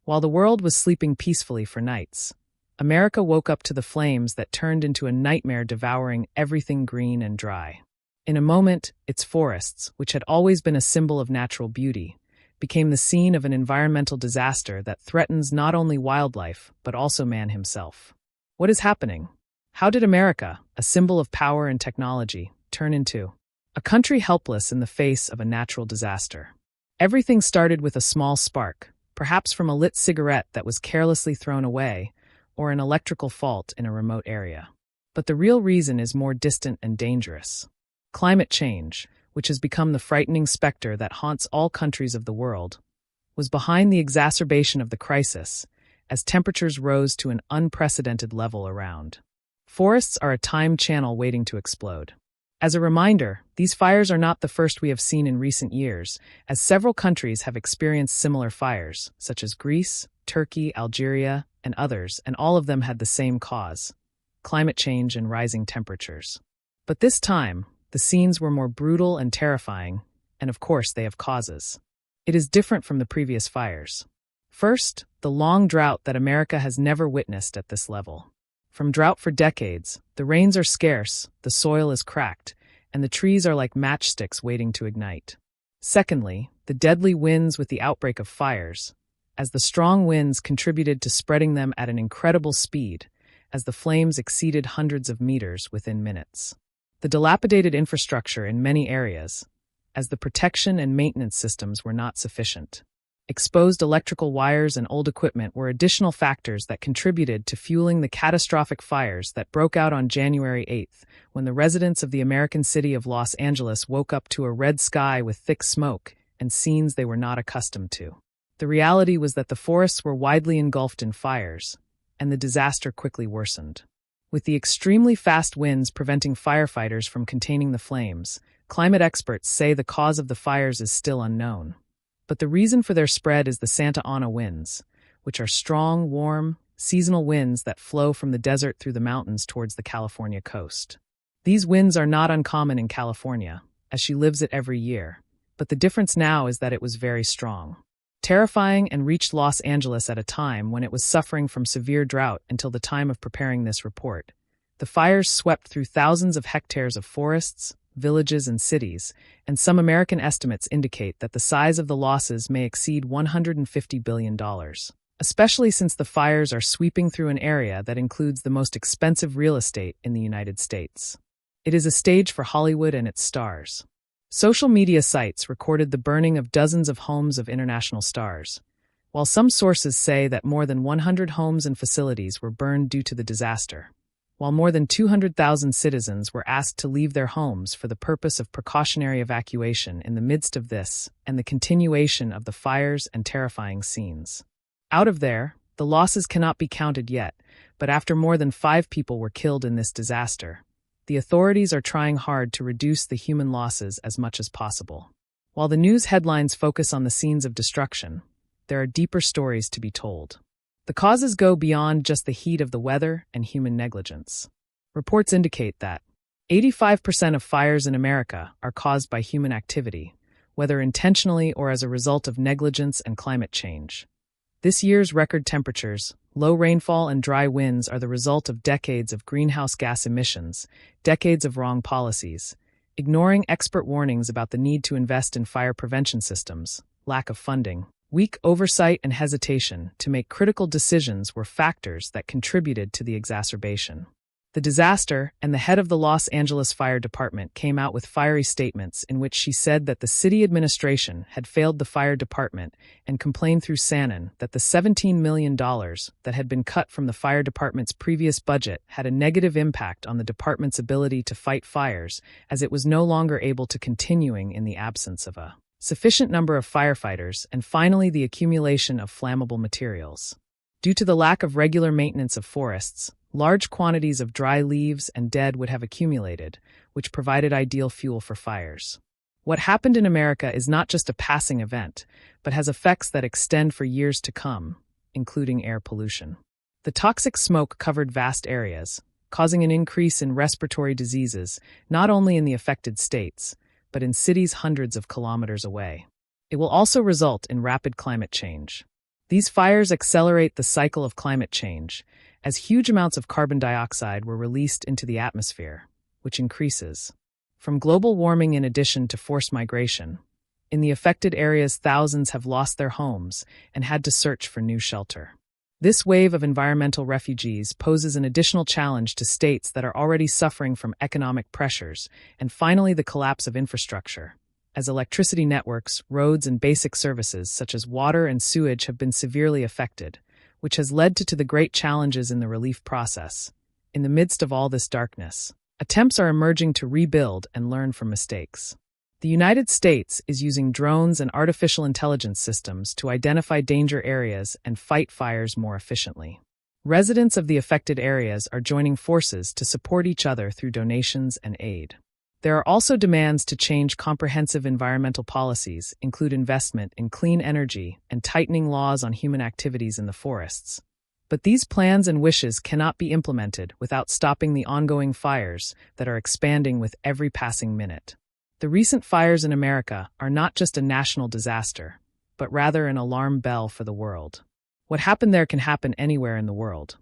While the world was sleeping peacefully for nights, America woke up to the flames that turned into a nightmare devouring everything green and dry. In a moment, its forests, which had always been a symbol of natural beauty, became the scene of an environmental disaster that threatens not only wildlife, but also man himself. What is happening? How did America, a symbol of power and technology, turn into a country helpless in the face of a natural disaster? Everything started with a small spark, perhaps from a lit cigarette that was carelessly thrown away, or an electrical fault in a remote area. But the real reason is more distant and dangerous. Climate change, which has become the frightening specter that haunts all countries of the world, was behind the exacerbation of the crisis as temperatures rose to an unprecedented level around. Forests are a time channel waiting to explode. As a reminder, these fires are not the first we have seen in recent years, as several countries have experienced similar fires, such as Greece, Turkey, Algeria, and others, and all of them had the same cause: climate change and rising temperatures. But this time, the scenes were more brutal and terrifying, and of course they have causes. It is different from the previous fires. First, the long drought that America has never witnessed at this level. From drought for decades, the rains are scarce, the soil is cracked, and the trees are like matchsticks waiting to ignite. Secondly, the deadly winds with the outbreak of fires, as the strong winds contributed to spreading them at an incredible speed, as the flames exceeded hundreds of meters within minutes. The dilapidated infrastructure in many areas, as the protection and maintenance systems were not sufficient. Exposed electrical wires and old equipment were additional factors that contributed to fueling the catastrophic fires that broke out on January 8th, when the residents of the American city of Los Angeles woke up to a red sky with thick smoke and scenes they were not accustomed to. The reality was that the forests were widely engulfed in fires, and the disaster quickly worsened. With the extremely fast winds preventing firefighters from containing the flames, climate experts say the cause of the fires is still unknown. But the reason for their spread is the Santa Ana winds, which are strong, warm, seasonal winds that flow from the desert through the mountains towards the California coast. These winds are not uncommon in California, as she lives it every year, but the difference now is that it was very strong. Terrifying, and reached Los Angeles at a time when it was suffering from severe drought until the time of preparing this report. The fires swept through thousands of hectares of forests, villages, and cities, and some American estimates indicate that the size of the losses may exceed $150 billion, especially since the fires are sweeping through an area that includes the most expensive real estate in the United States. It is a stage for Hollywood and its stars. Social media sites recorded the burning of dozens of homes of international stars, while some sources say that more than 100 homes and facilities were burned due to the disaster, while more than 200,000 citizens were asked to leave their homes for the purpose of precautionary evacuation in the midst of this and the continuation of the fires and terrifying scenes. Out of there, the losses cannot be counted yet, but after more than 5 people were killed in this disaster, the authorities are trying hard to reduce the human losses as much as possible. While the news headlines focus on the scenes of destruction, there are deeper stories to be told. The causes go beyond just the heat of the weather and human negligence. Reports indicate that 85% of fires in America are caused by human activity, whether intentionally or as a result of negligence and climate change. This year's record temperatures, low rainfall, and dry winds are the result of decades of greenhouse gas emissions, decades of wrong policies, ignoring expert warnings about the need to invest in fire prevention systems, lack of funding, weak oversight, and hesitation to make critical decisions were factors that contributed to the exacerbation. The disaster, and the head of the Los Angeles Fire Department came out with fiery statements in which she said that the city administration had failed the fire department and complained through CNN that the $17 million that had been cut from the fire department's previous budget had a negative impact on the department's ability to fight fires, as it was no longer able to continuing in the absence of a sufficient number of firefighters, and finally the accumulation of flammable materials. Due to the lack of regular maintenance of forests, large quantities of dry leaves and dead wood have accumulated, which provided ideal fuel for fires. What happened in America is not just a passing event, but has effects that extend for years to come, including air pollution. The toxic smoke covered vast areas, causing an increase in respiratory diseases not only in the affected states, but in cities hundreds of kilometers away. It will also result in rapid climate change. These fires accelerate the cycle of climate change, as huge amounts of carbon dioxide were released into the atmosphere, which increases from global warming in addition to forced migration. In the affected areas, thousands have lost their homes and had to search for new shelter. This wave of environmental refugees poses an additional challenge to states that are already suffering from economic pressures, and finally the collapse of infrastructure, as electricity networks, roads, and basic services such as water and sewage have been severely affected, which has led to the great challenges in the relief process. In the midst of all this darkness, attempts are emerging to rebuild and learn from mistakes. The United States is using drones and artificial intelligence systems to identify danger areas and fight fires more efficiently. Residents of the affected areas are joining forces to support each other through donations and aid. There are also demands to change comprehensive environmental policies, include investment in clean energy and tightening laws on human activities in the forests. But these plans and wishes cannot be implemented without stopping the ongoing fires that are expanding with every passing minute. The recent fires in America are not just a national disaster, but rather an alarm bell for the world. What happened there can happen anywhere in the world.